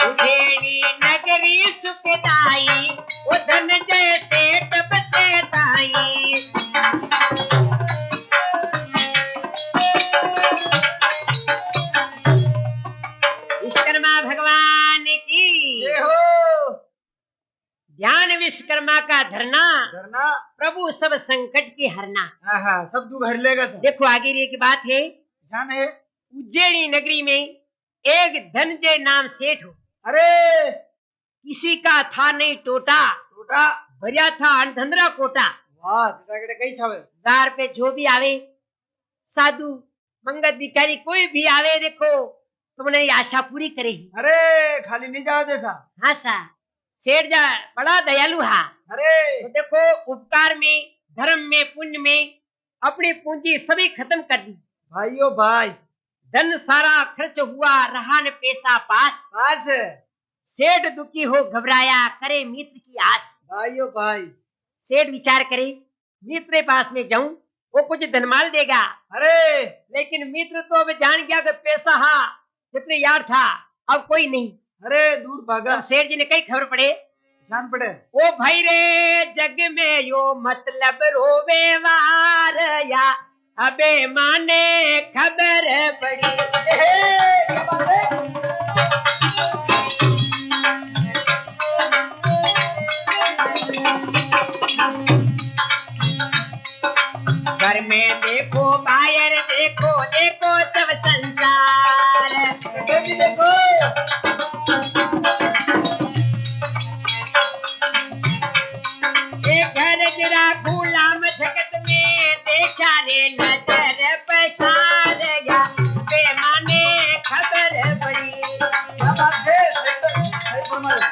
उधेड़ी नगरी सुखदाई वो धन जैसे तब से ताई। विश्वकर्मा भगवान की। ये हो ध्यान विश्वकर्मा का धरना धरना। प्रभु सब संकट की हरना। हाँ सब तू घर लेगा सर। देखो आगे ये की बात है। किसान है। उज्जैनी नगरी में एक धनंजय नाम सेठ हो। अरे किसी का था नहीं टोटा टोटा। भरिया था अनधंधरा कोटा। वाह टिकड़े कई छावे। द्वार पे जो भी आवे साधु मंगत भिखारी कोई भी आवे देखो तुमने ये आशा पूरी करेगी। अरे खाली नहीं जाओ जैसा। हाँ सा सेठ जा बड़ा दयालु है। अरे तो देखो उपकार में धर्म में पुण्य में अपनी पूंजी सभी खत्म कर दी। भाइयों भाई धन सारा खर्च हुआ रहा न पैसा पास। पास है। सेठ दुखी हो घबराया करे मित्र की आस। भाइयों भाई सेठ विचार करे मित्र के पास में जाऊं वो कुछ धनमाल देगा। अरे लेकिन मित्र तो अब जान गया कि पैसा हा जितने यार था अब कोई नहीं। अरे दूर भागा। तब सेठ जी ने कई खबर पड़े। जान पड़े। ओ भाई रे जग में यो मतलब रोवे वार या अबे माने खबर पड़ी। क्या बात है। जरा गुलाम जगत में देखा रे नजर पसार गया बेमाने खबर पड़ी। क्या बात है, सही फरमाया।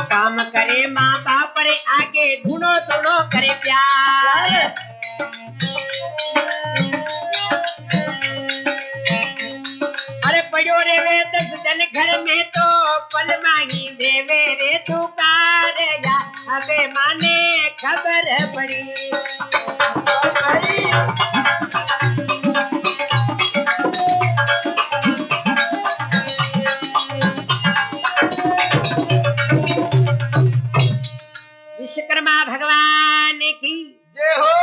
काम करे माँ बाप रे आगे धुनो धुनो करे प्यार। अरे पड़ो रे वे 10 दिन घर में तो पल माही देवे रे तुकार या अबे माने खबर पड़ी। विश्वकर्मा भगवान की जय हो।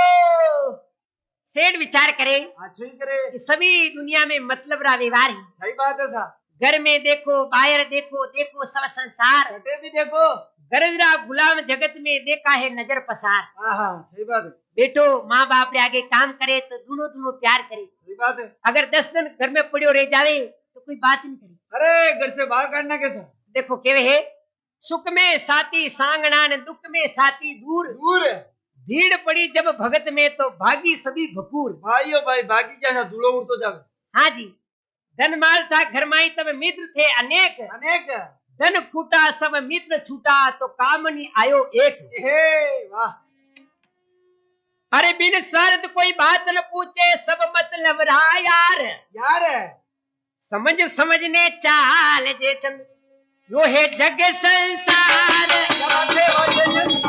सेठ विचार करे अच्छी करे। कि सभी दुनिया में मतलब रा व्यवहार है। सही बात है सा। घर में देखो बाहर देखो देखो सब संसार कटे भी देखो। गरजरा गुलाम जगत में देखा है नजर पसार। हाँ सही बात है। बेटो माँ बाप रे आगे काम करे तो दोनों दोनों प्यार करे। सही बात है। अगर 10 दिन घर में पड़ो रह जावे तो कोई बात नहीं करे। अरे घर से बाहर काटना कैसा। देखो केवे है सुख में साथी सांगना ने दुख में साथी दूर। दूर है। भीड़ पड़ी जब भगत में तो भागी सभी भकूर। भाइयों भाई बाकी क्या था, धूलो उड़ तो जावे। हाँ जी धन माल था घर माई तब मित्र थे अनेक। अनेक। धन खूटा सब मित्र छूटा तो काम नहीं आयो एक। हे वाह। अरे बिन शर्त कोई बात न पूछे सब मतलब रहा यार। यार है। समझ समझने चाल जे चंद यो है जग संसार। क्या बात है, बहुत जय।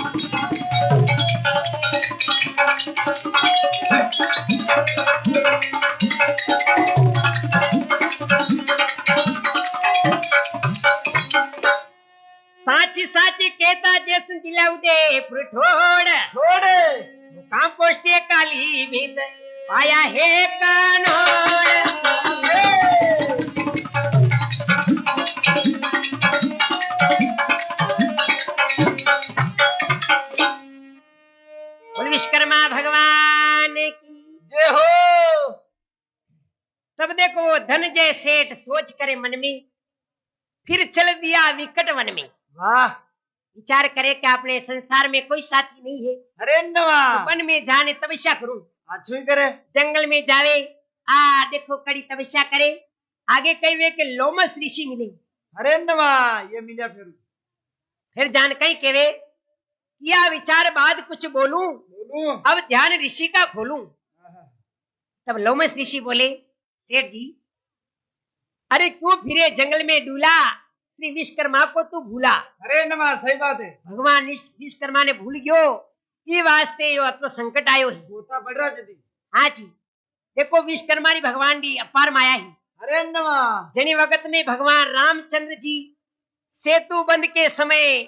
साची साची कहता जैसन दिलाऊ दे ठोड़ छोड़। मुकाम पोस्टे काली भीत पाया है कानोड़। बोल विश्वकर्मा भगवान की जय हो। तब देखो धन जय सेठ सोच करे मन में फिर चल दिया विकट वन में। वाह। विचार करे कि अपने संसार में कोई साथी नहीं है। अरे नवा। वन में जाने तपस्या करूं। अच्छी करे। जंगल में जावे देखो कड़ी तपस्या करे। आगे कई वे के लोमस ऋषि मिले। अरे नवा ये मिला फिर जान कहीं केवे किया विचार बाद कुछ बोलूं बोलूं। अब ध्यान ऋषि का खोलूं। तब लोमस ऋषि बोले सेठ जी अरे क्यों फिरे जंगल में डूला श्री विश्वकर्मा को तू भूला। अरे नमा सही बात है। भगवान विश्वकर्मा ने भूल गयो ये वास्ते यो अतो संकट आयो है। होता बढ़ रहा जदी। हाँ जी देखो विश्वकर्मा री भगवान दी अपार माया है। अरे नवा। जनी वक्त में भगवान रामचंद्र जी सेतु बंद के समय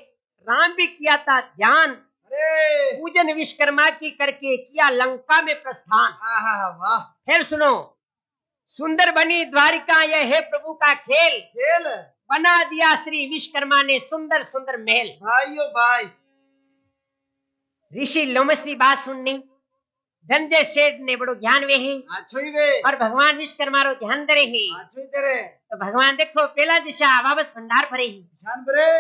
राम भी किया था ध्यान। अरे पूजन विश्वकर्मा की करके किया लंका में प्रस्थान। वाह। फिर सुनो सुंदर बनी द्वारिका यह है प्रभु का खेल। खेल बना दिया श्री विश्वकर्मा ने सुंदर सुंदर महल। भाइयों भाई। ऋषि लोमस की बात सुननी धनंजय सेठ ने बड़ो ध्यान वे है अच्छो ही वे। और भगवान विश्वकर्मा रो ध्यान दरे है। अच्छो ही तेरे। तो भगवान देखो पहला दिशा वापस भंडार भरे ही ध्यान बरे।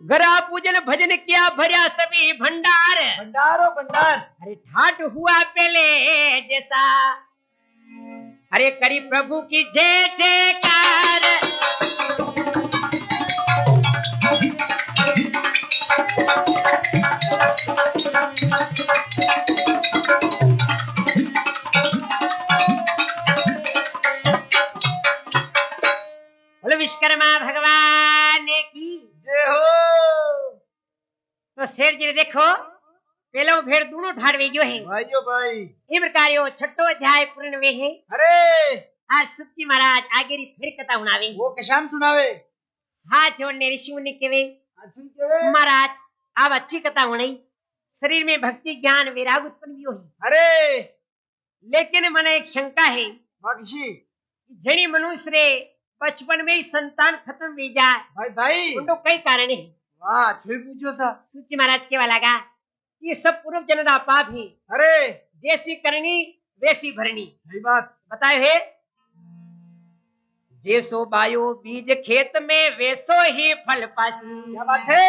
गरा पूजन भजन किया भरिया सभी भंडार। भंडारो भंडार। अरे ठाट हुआ पहले जैसा अरे करी प्रभु की जय जयकार। बोलो विश्वकर्मा भगवान की जय हो। तो सेठ जी ने देखो पेलो भेड़ दोनों ढाड़ वे गयो है। भाइयों भाई। इ प्रकार यो छठो अध्याय पूर्ण वे है। अरे आज सुक्की महाराज आगे री फिर कथा सुनावे। वो किसान सुनावे। हाथ जोड़ने ऋषि मुनि केवे अच्छी केवे। महाराज अब अच्छी कथा होनी शरीर में भक्ति ज्ञान वैराग उत्पन्न भी होही। अरे लेकिन मन एक शंका है बाकी जनी मनुष्य रे बचपन में ही संतान खत्म हो जाए भाई भाई। उनको कई कारण है। वाह अच्छी पूछो सा। सूची महाराज के वाला ये सब पूर्व जन्म का पाप है। अरे जैसी करनी वैसी भरनी। सही बात। बताए है जैसो बायो बीज खेत में वैसो ही फल पासी। क्या बात है।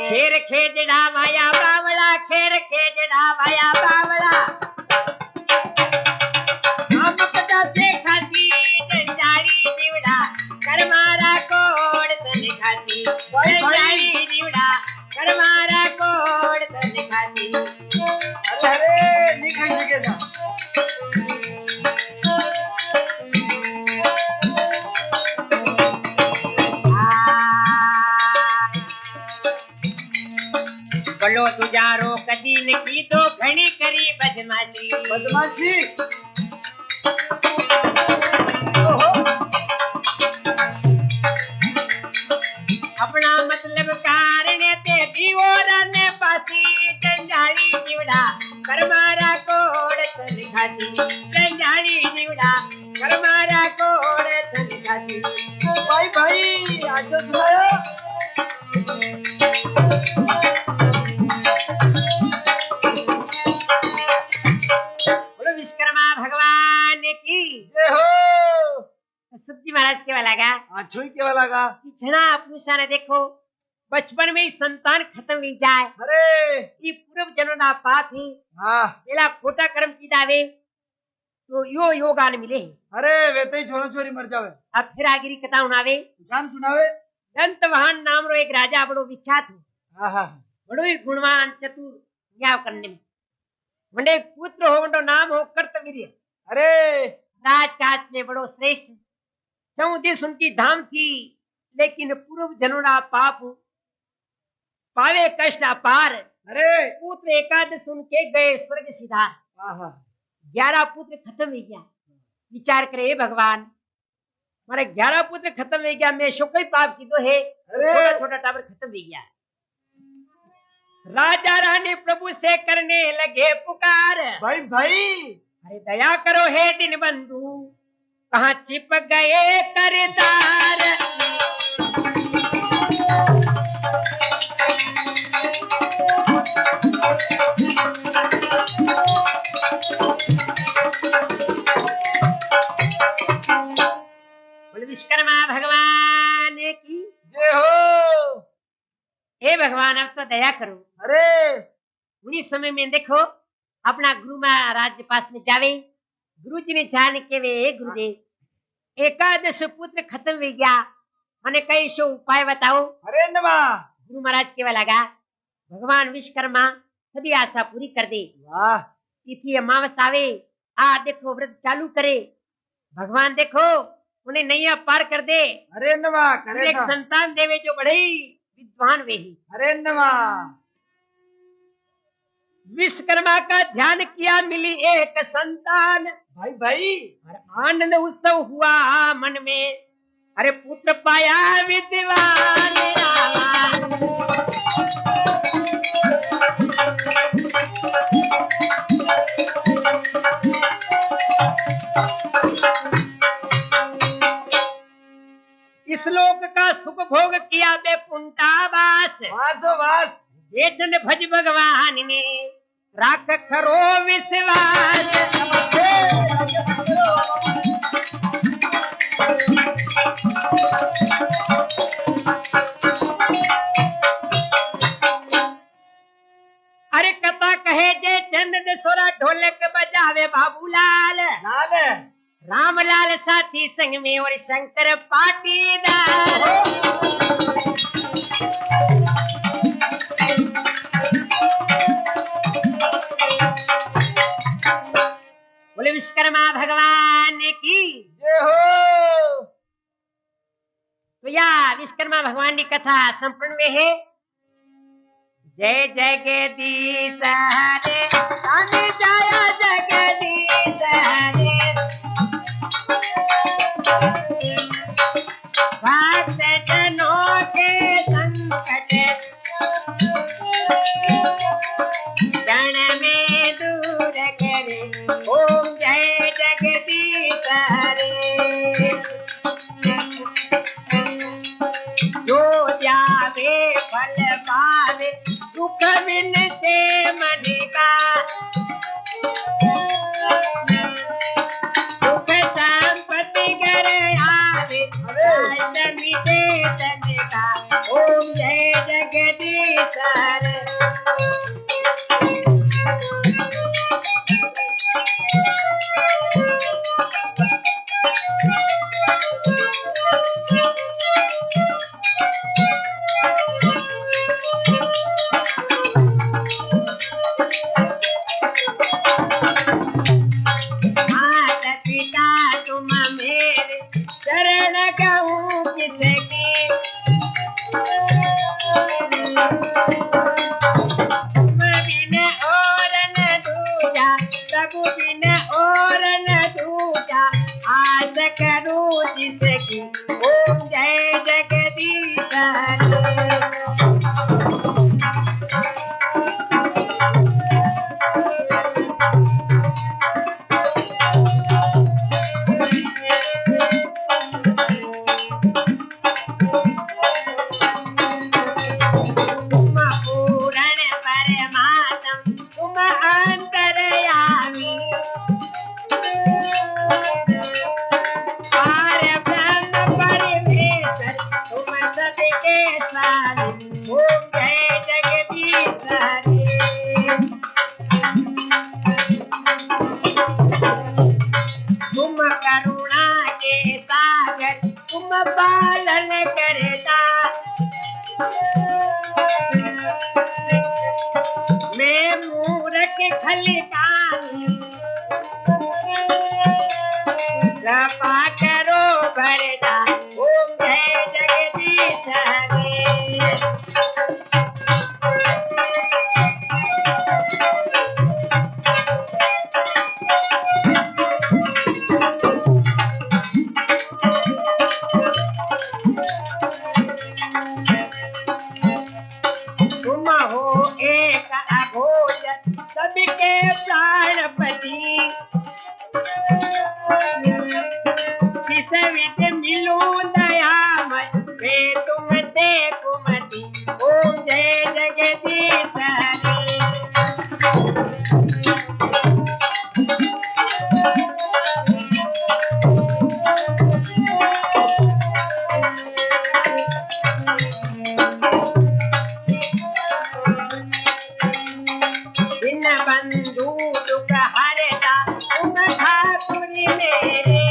खेर खेजड़ा माया बावड़ा, खेर खेजड़ा माया बावड़ा, हम पता से खासी जंजारी जीवड़ा, कर मारा कोड़ तन खासी, जंजारी जीवड़ा, कर मारा कोड़ तन खासी। अरे निकल के जा। बोलो तुजारो कदी न की तो घणी करी बदमाशी। बदमाशी। अपना मतलब कारण ते दीवारा ने पासी, जंजाली जीवड़ा कर मारा कोड़ तन खासी, जंजाली जीवड़ा कर मारा कोड़ तन खासी। भाई भाई आज तो सुनाया। बोलो विश्वकर्मा भगवान की जय हो। सब्जी महाराज के वाला का आज के वाला का। झना पूछा ने देखो बचपन में ही संतान खत्म हो जाए। अरे ये पूर्व जन्म ना पाप है, हाँ। पेला खोटा कर्म की दावे तो यो योगान मिले। अरे वे तो ही छोरो छोरी मर जावे। अब फिर आगे की कथा उनावे। जान सुनावे। दंतवाहन नाम रो एक राजा बड़ो विख्यात हो, हाँ हाँ। बड़ो ही गुणवान चतुर न्याय करने में। वंडे पुत्र हो वंडो नाम हो कर्तवीर्य। अरे राजकाज में बड़ो श्रेष्ठ, 14 उनकी धाम थी, लेकिन पूर्व जन्मना पाप पावे कष्ट अपार। अरे पुत्र एकादश उनके गए स्वर्ग सिधार। हाँ हाँ। 11 पुत्र खत्म हो गया। विचार करे भगवान मारे 11 पुत्र खत्म हो गया, मैं शो कोई पाप की तो है। अरे छोटा छोटा टावर खत्म हो गया। राजा रानी प्रभु से करने लगे पुकार, भाई भाई। अरे दया करो हे दिन बंधु, कहाँ छिप गए करतार। बोले विश्वकर्मा भगवान की जय हो। हे भगवान अब तो दया करो। अरे उन्हीं समय में देखो अपना गुरु महाराज के पास में जावे। गुरु जी ने जान के वे गुरुदेव एकादश पुत्र खत्म हो गया, मैंने कई सो उपाय बताओ। अरे नमा। गुरु महाराज के लगा भगवान विश्वकर्मा सभी आशा पूरी कर दे। वाह। तिथि अमावस आवे आ देखो व्रत चालू करे, भगवान देखो उन्हें नैया पार कर दे। अरे नमा करे एक संतान देवे जो बड़े विद्वान वे ही। अरे नमा। विश्वकर्मा का ध्यान किया, मिली एक संतान। भाई भाई। और आनंद उत्सव हुआ मन में, अरे पुत्र पाया विद्वान। इस लोक का सुख भोग किया बेपुंटा वास। वासो वास। जेठन भज भगवान ने राख खरो विश्वास। अरे कथा कहे जे चंद सोरा ढोलक बजावे बाबूलाल लाल। रामलाल साथी संग में और शंकर पाटीदार। बोले विश्वकर्मा भगवान की जय हो। तो या विश्वकर्मा भगवान की कथा संपूर्ण में है। जय जगदीश हरे स्वामी जय जगदीश हरे भक्त जनों के संकट क्षण में दूर करे। ओम जय जगदीश हरे। जो जावे फल पावे दुख बिन से माता पिता तुम मेरे शरण कहूँ किसकी, तुम बिन और न दूजा, प्रभु बिन और न दूजा, आस करूँ जिसकी, ओम जय जगदीश हरे। तुम पूर्ण परमात्म तुम अंतर्यामी, पार ब्रह्म परमेश्वर तुम सबके स्वामी, ओम जय जगदीश हरे। तुम करुणा के सागर तुम पालन करता, मैं मूर्ख खलिकानी, कृपा करो भरता, ओम जय जगदीश हरे। तुम हो एक अघोषित सबके प्राणपति, किस विध मिलूं दयामय मैं तुमसे कुमति, ओम जय जगदीश हरे। बिन बंधु दुख हरता तुम ठाकुर मेरे,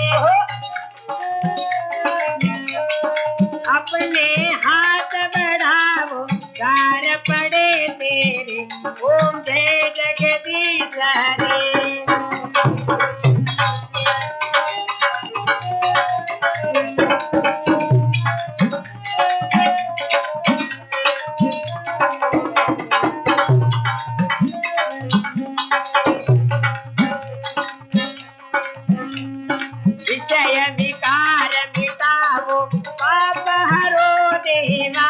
अपने हाथ बढ़ाओ गार पड़े तेरे, ओम जय जगदीश हरे। विषय विकार मिटाओ पाप हरो देवा,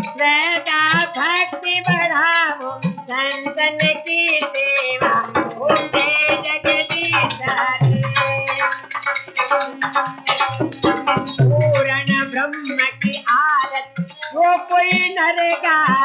श्रद्धा भक्ति बढ़ाओ संतन की सेवा, ओम जय जगदीश हरे। पूर्ण ब्रह्म की आरत जो कोई नर गाए,